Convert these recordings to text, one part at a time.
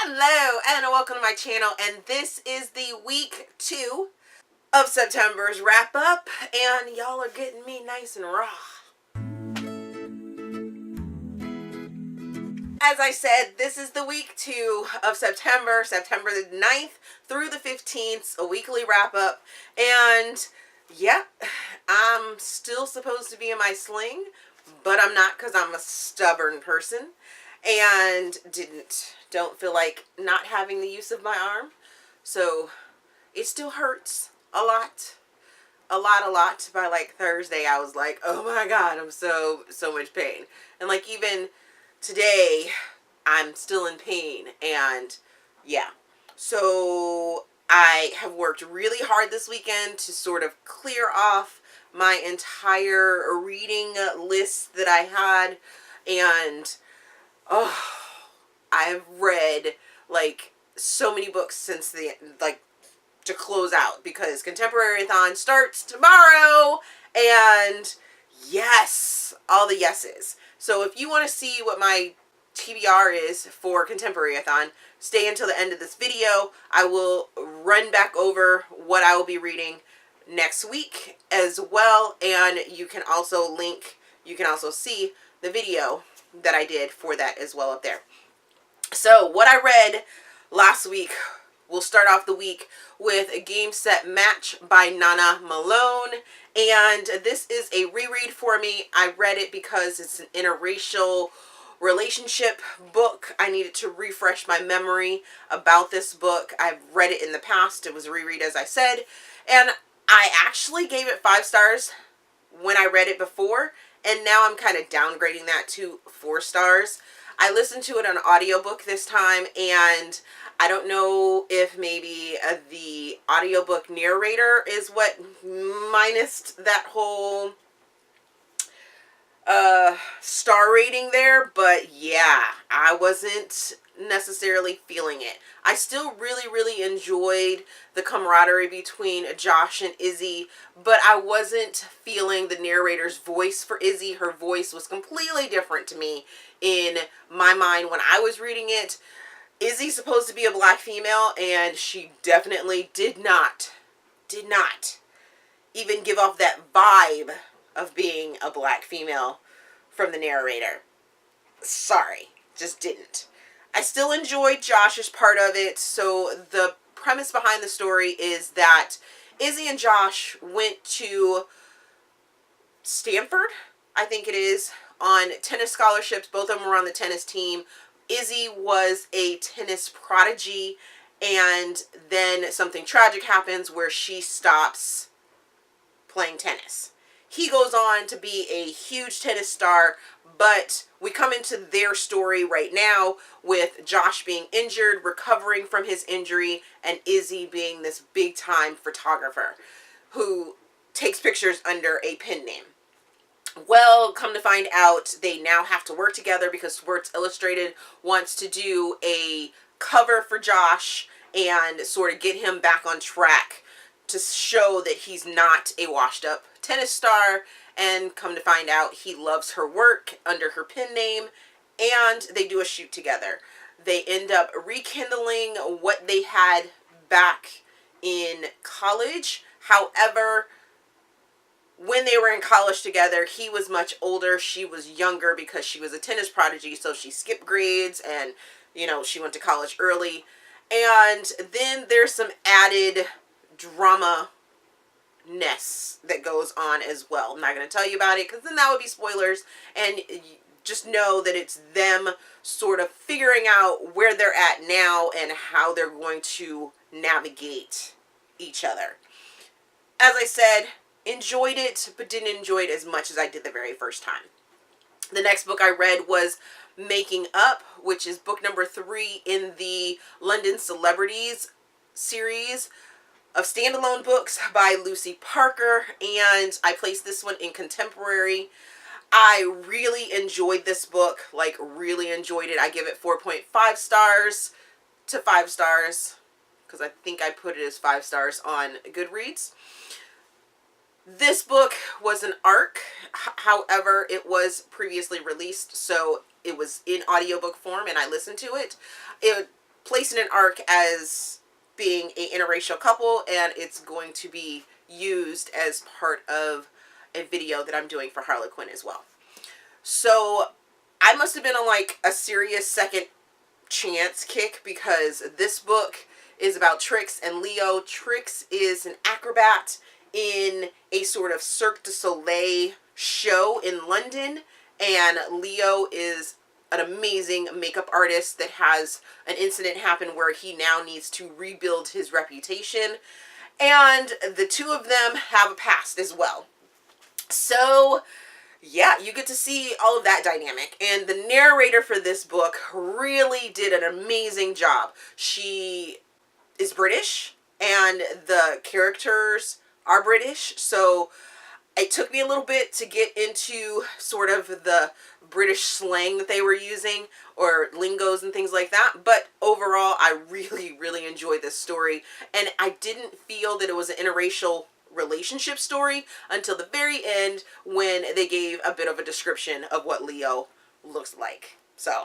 Hello and welcome to my channel, and this is the week 2 of September's wrap up, and y'all are getting me nice and raw. As I said, this is the week 2 of September the 9th through the 15th, a weekly wrap up, and yeah, I'm still supposed to be in my sling, but I'm not because I'm a stubborn person and don't feel like not having the use of my arm. So it still hurts a lot. By like Thursday, I was like, oh my God, I'm so much pain. And like even today, I'm still in pain. And yeah, so I have worked really hard this weekend to sort of clear off my entire reading list that I had. And oh, I've read like so many books since to close out, because Contemporaryathon starts tomorrow, and yes, all the yeses. So if you want to see what my TBR is for Contemporaryathon, stay until the end of this video. I will run back over what I will be reading next week as well, and you can also see the video that I did for that as well up there. So what I read last week, we'll start off the week with A Game Set Match by Malone, and this is a reread for me. I read it because it's an interracial relationship book. I needed to refresh my memory about this book. I've read it in the past. It was a reread, as I said, and I actually gave it 5 stars when I read it before, and now I'm kind of downgrading that to 4 stars. I listened to it on audiobook this time, and I don't know if maybe the audiobook narrator is what minused that whole star rating there, but yeah, I wasn't necessarily feeling it. I still really enjoyed the camaraderie between Josh and Izzy, but I wasn't feeling the narrator's voice for Izzy. Her voice was completely different to me in my mind when I was reading it. Izzy's supposed to be a black female, and she definitely did not even give off that vibe of being a black female from the narrator. Sorry, just didn't. I still enjoyed Josh's part of it. So the premise behind the story is that Izzy and Josh went to Stanford, I think it is, on tennis scholarships. Both of them were on the tennis team. Izzy was a tennis prodigy, and then something tragic happens where she stops playing tennis. He goes on to be a huge tennis star, but we come into their story right now with Josh being injured, recovering from his injury, and Izzy being this big time photographer who takes pictures under a pen name. Well, come to find out, they now have to work together because Sports Illustrated wants to do a cover for Josh and sort of get him back on track to show that he's not a washed up tennis star. And come to find out, he loves her work under her pen name, and they do a shoot together. They end up rekindling what they had back in college. However, when they were in college together, he was much older. She was younger because she was a tennis prodigy, so she skipped grades and, you know, she went to college early. And then there's some added drama-ness that goes on as well. I'm not going to tell you about it because then that would be spoilers, and just know that it's them sort of figuring out where they're at now and how they're going to navigate each other. As I said, enjoyed it, but didn't enjoy it as much as I did the very first time. The next book I read was Making Up, which is book number 3 in the London Celebrities series of standalone books by Lucy Parker, and I placed this one in Contemporary. I really enjoyed this book, like really enjoyed it. I give it 4.5 stars to 5 stars, because I think I put it as 5 stars on Goodreads. This book was an ARC, however, it was previously released, so it was in audiobook form and I listened to it. It placed in an arc as being an interracial couple, and it's going to be used as part of a video that I'm doing for Harlequin as well. So I must have been on like a serious second chance kick, because this book is about Trix and Leo. Trix is an acrobat in a sort of Cirque du Soleil show in London, and Leo is an amazing makeup artist that has an incident happen where he now needs to rebuild his reputation, and the two of them have a past as well. So yeah, you get to see all of that dynamic, and the narrator for this book really did an amazing job. She is British, and the characters are British, so it took me a little bit to get into sort of the British slang that they were using, or lingos and things like that, but overall I really enjoyed this story, and I didn't feel that it was an interracial relationship story until the very end, when they gave a bit of a description of what Leo looks like. So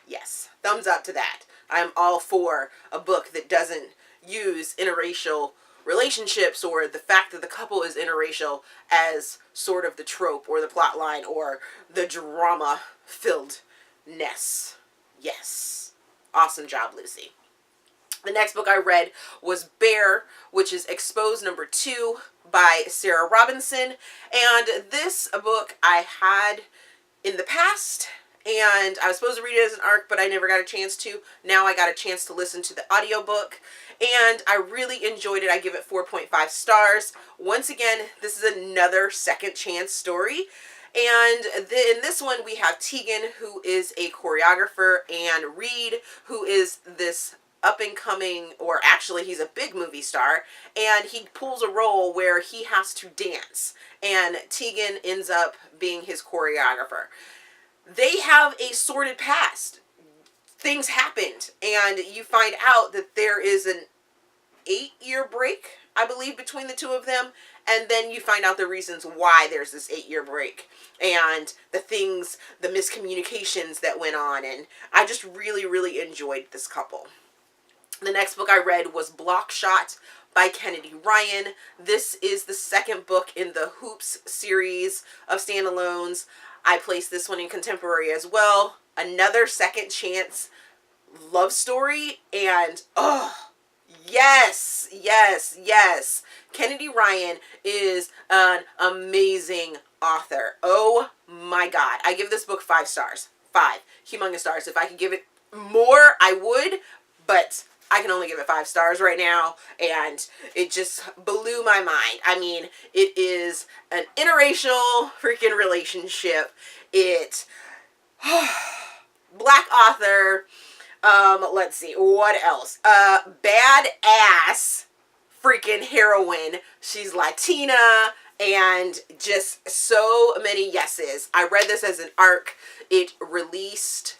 yes, thumbs up to that. I'm all for a book that doesn't use interracial relationships or the fact that the couple is interracial as sort of the trope or the plot line or the drama filledness. Yes, awesome job, Lucy. The next book I read was Bear, which is Exposed #2 by Sarah Robinson. And this book I had in the past, and I was supposed to read it as an arc, but I never got a chance to. Now I got a chance to listen to the audiobook, and I really enjoyed it. I give it 4.5 stars. Once again, this is another second chance story. And in this one, we have Tegan, who is a choreographer, and Reed, who is this up-and-coming, or actually he's a big movie star, and he pulls a role where he has to dance, and Tegan ends up being his choreographer. They have a sordid past. Things happened, and you find out that there is an 8-year break, I believe, between the two of them, and then you find out the reasons why there's this 8-year break, and the things, the miscommunications that went on, and I just really enjoyed this couple. The next book I read was Block Shot by Kennedy Ryan. This is the second book in the Hoops series of standalones. I placed this one in Contemporary as well. Another second chance love story, and oh, yes. Kennedy Ryan is an amazing author. Oh my God. I give this book 5 stars. 5 humongous stars. If I could give it more, I would, but I can only give it 5 stars right now, and it just blew my mind. I mean, it is an interracial freaking relationship. Black author, let's see, what else? Badass freaking heroine. She's Latina, and just so many yeses. I read this as an arc. It released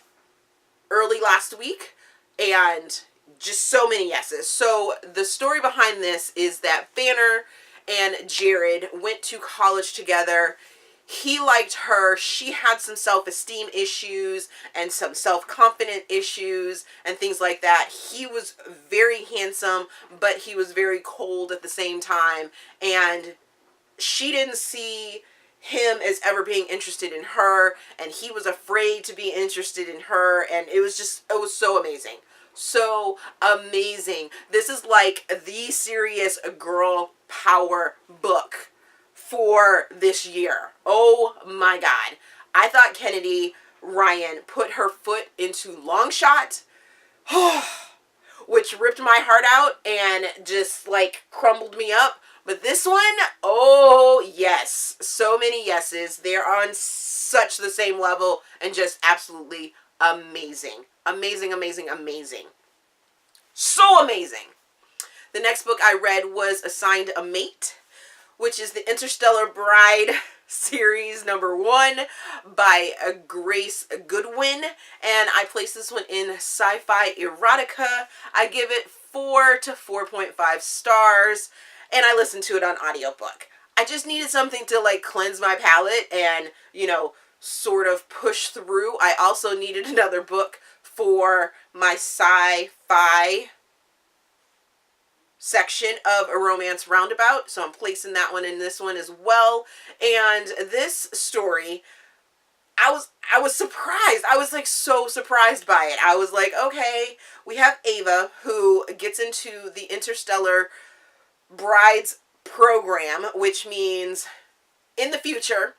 early last week, and just so many yeses. So the story behind this is that Banner and Jared went to college together. He liked her. She had some self-esteem issues and some self-confident issues and things like that. He was very handsome, but he was very cold at the same time. And she didn't see him as ever being interested in her, and he was afraid to be interested in her. And it was so amazing. So amazing. This is like the serious girl power book for this year. Oh my God. I thought Kennedy Ryan put her foot into Long Shot, which ripped my heart out and just like crumbled me up. But this one, oh yes. So many yeses. They're on such the same level and just absolutely amazing. Amazing. So amazing. The next book I read was Assigned a Mate, which is the Interstellar Bride series #1 by Grace Goodwin. And I placed this one in Sci-Fi Erotica. I give it 4 to 4.5 stars, and I listened to it on audiobook. I just needed something to like cleanse my palate and, sort of push through. I also needed another book for my sci-fi section of a romance roundabout. So I'm placing that one in this one as well. And this story, I was surprised. I was like so surprised by it. I was like, okay, we have Ava who gets into the Interstellar Brides program, which means in the future,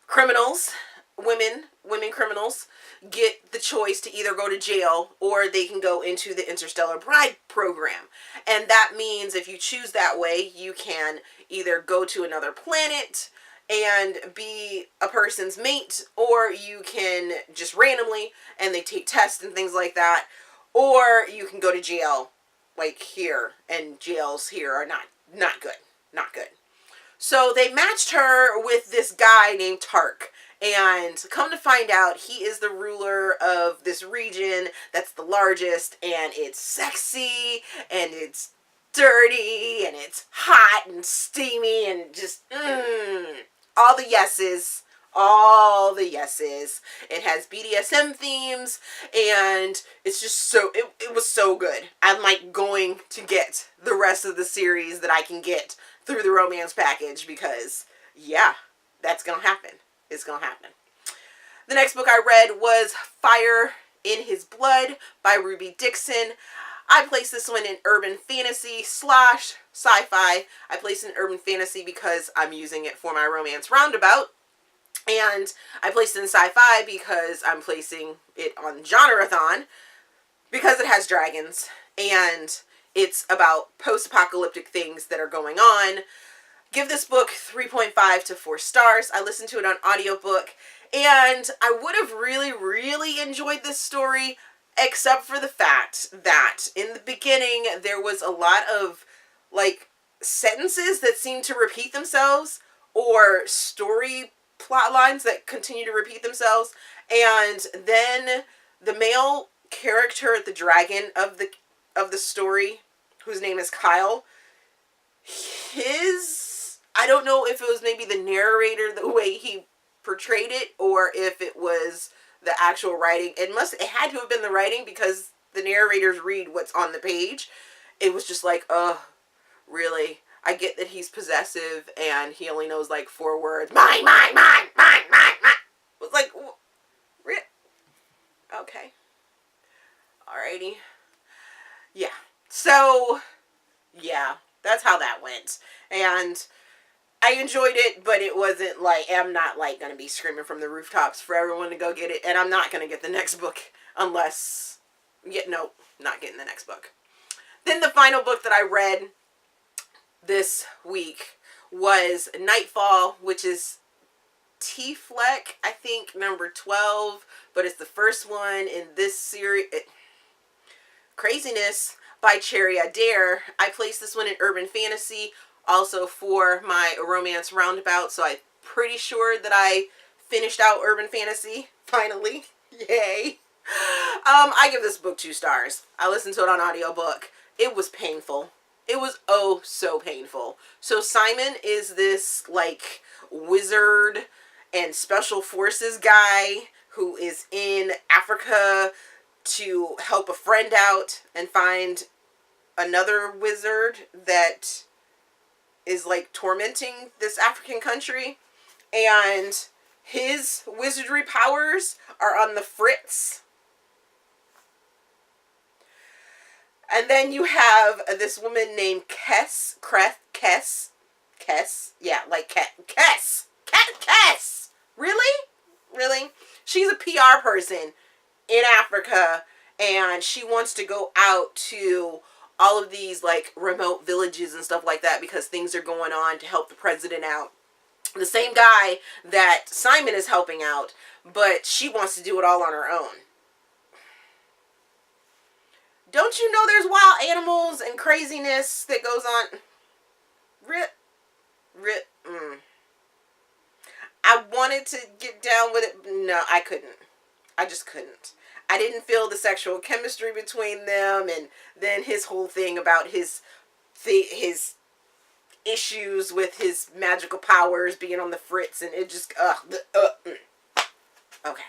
criminals, women criminals get the choice to either go to jail or they can go into the Interstellar Bride program. And that means if you choose that way, you can either go to another planet and be a person's mate, or you can just randomly, and they take tests and things like that, or you can go to jail like here, and jails here are not good. So they matched her with this guy named Tark. And come to find out, he is the ruler of this region that's the largest, and it's sexy, and it's dirty, and it's hot and steamy, and just, all the yeses. All the yeses. It has BDSM themes, and it's just so, it was so good. I'm like going to get the rest of the series that I can get through the romance package, because yeah, that's gonna happen. It's gonna happen. The next book I read was Fire in His Blood by Ruby Dixon. I placed this one in urban fantasy / sci-fi. I placed it in urban fantasy because I'm using it for my romance roundabout. And I placed it in sci-fi because I'm placing it on Genreathon, because it has dragons and it's about post-apocalyptic things that are going on. Give this book 3.5 to 4 stars. I listened to it on audiobook, and I would have really enjoyed this story, except for the fact that in the beginning there was a lot of like sentences that seemed to repeat themselves, or story plot lines that continue to repeat themselves. And then the male character, the dragon of the story, whose name is Kyle, I don't know if it was maybe the narrator, the way he portrayed it, or if it was the actual writing. It had to have been the writing, because the narrators read what's on the page. It was just like, really? I get that he's possessive and he only knows like 4 words. Mine. It was like, okay. Alrighty. Yeah. So, yeah, that's how that went. And I enjoyed it, but it wasn't like, I'm not like going to be screaming from the rooftops for everyone to go get it. And I'm not going to get the next book unless, nope, not getting the next book. Then the final book that I read this week was Nightfall, which is T-Fleck, I think, number 12, but it's the first one in this series. Craziness by Adair. I placed this one in urban fantasy, also for my romance roundabout, so I'm pretty sure that I finished out urban fantasy, finally. Yay. I give this book 2 stars. I listened to it on audiobook. It was painful. It was oh so painful. So Simon is this like wizard and special forces guy who is in Africa to help a friend out and find another wizard that is like tormenting this African country, and his wizardry powers are on the fritz. And then you have this woman named Kess. Yeah, like Kess. Really? She's a PR person in Africa, and she wants to go out to all of these like remote villages and stuff like that because things are going on to help the president out. The same guy that Simon is helping out, but she wants to do it all on her own. Don't you know there's wild animals and craziness that goes on? I wanted to get down with it. No, I couldn't. I just couldn't. I didn't feel the sexual chemistry between them, and then his whole thing about his issues with his magical powers being on the fritz, and it just okay.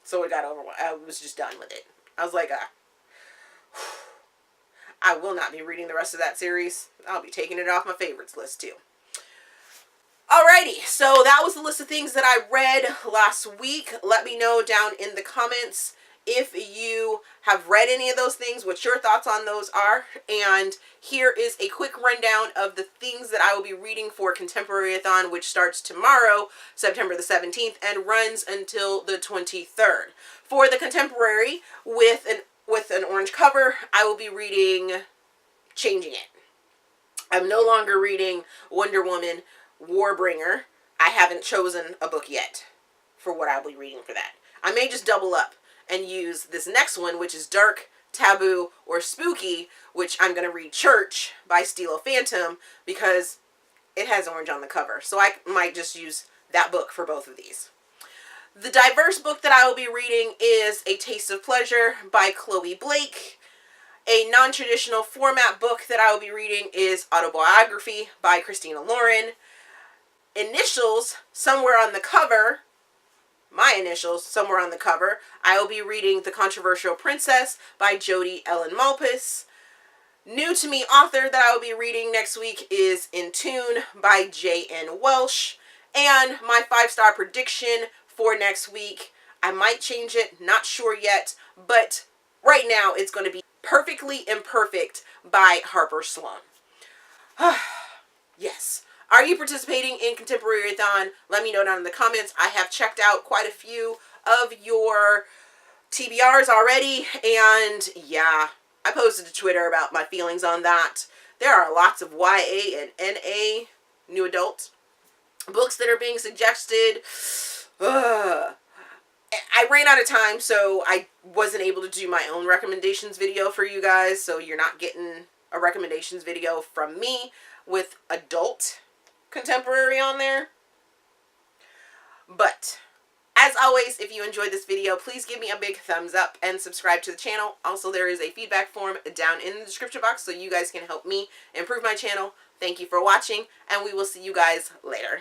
So it got over. I was just done with it. I was like, I will not be reading the rest of that series. I'll be taking it off my favorites list too. Alrighty, so that was the list of things that I read last week. Let me know down in the comments if you have read any of those things, what your thoughts on those are. And here is a quick rundown of the things that I will be reading for Contemporaryathon, which starts tomorrow, September the 17th, and runs until the 23rd. For the Contemporary, with an orange cover, I will be reading Changing It. I'm no longer reading Wonder Woman Warbringer. I haven't chosen a book yet for what I'll be reading for that. I may just double up and use this next one, which is Dark, Taboo, or Spooky, which I'm going to read Church by Stilo Phantom because it has orange on the cover. So I might just use that book for both of these. The diverse book that I will be reading is A Taste of Pleasure by Chloe Blake. A non-traditional format book that I will be reading is Autobiography by Christina Lauren. Initials, somewhere on the cover, my initials, somewhere on the cover, I will be reading The Controversial Princess by Jodi Ellen Malpas. New to me author that I will be reading next week is In Tune by J.N. Welsh. And my 5-star prediction for next week, I might change it, not sure yet, but right now it's going to be Perfectly Imperfect by Harper Sloan. Yes. Are you participating in Contemporaryathon? Let me know down in the comments. I have checked out quite a few of your TBRs already, and yeah, I posted to Twitter about my feelings on that. There are lots of YA and NA, new adult, books that are being suggested. I ran out of time, so I wasn't able to do my own recommendations video for you guys, so you're not getting a recommendations video from me with adult contemporary on there. But as always, if you enjoyed this video, please give me a big thumbs up and subscribe to the channel. Also, there is a feedback form down in the description box so you guys can help me improve my channel. Thank you for watching, and we will see you guys later.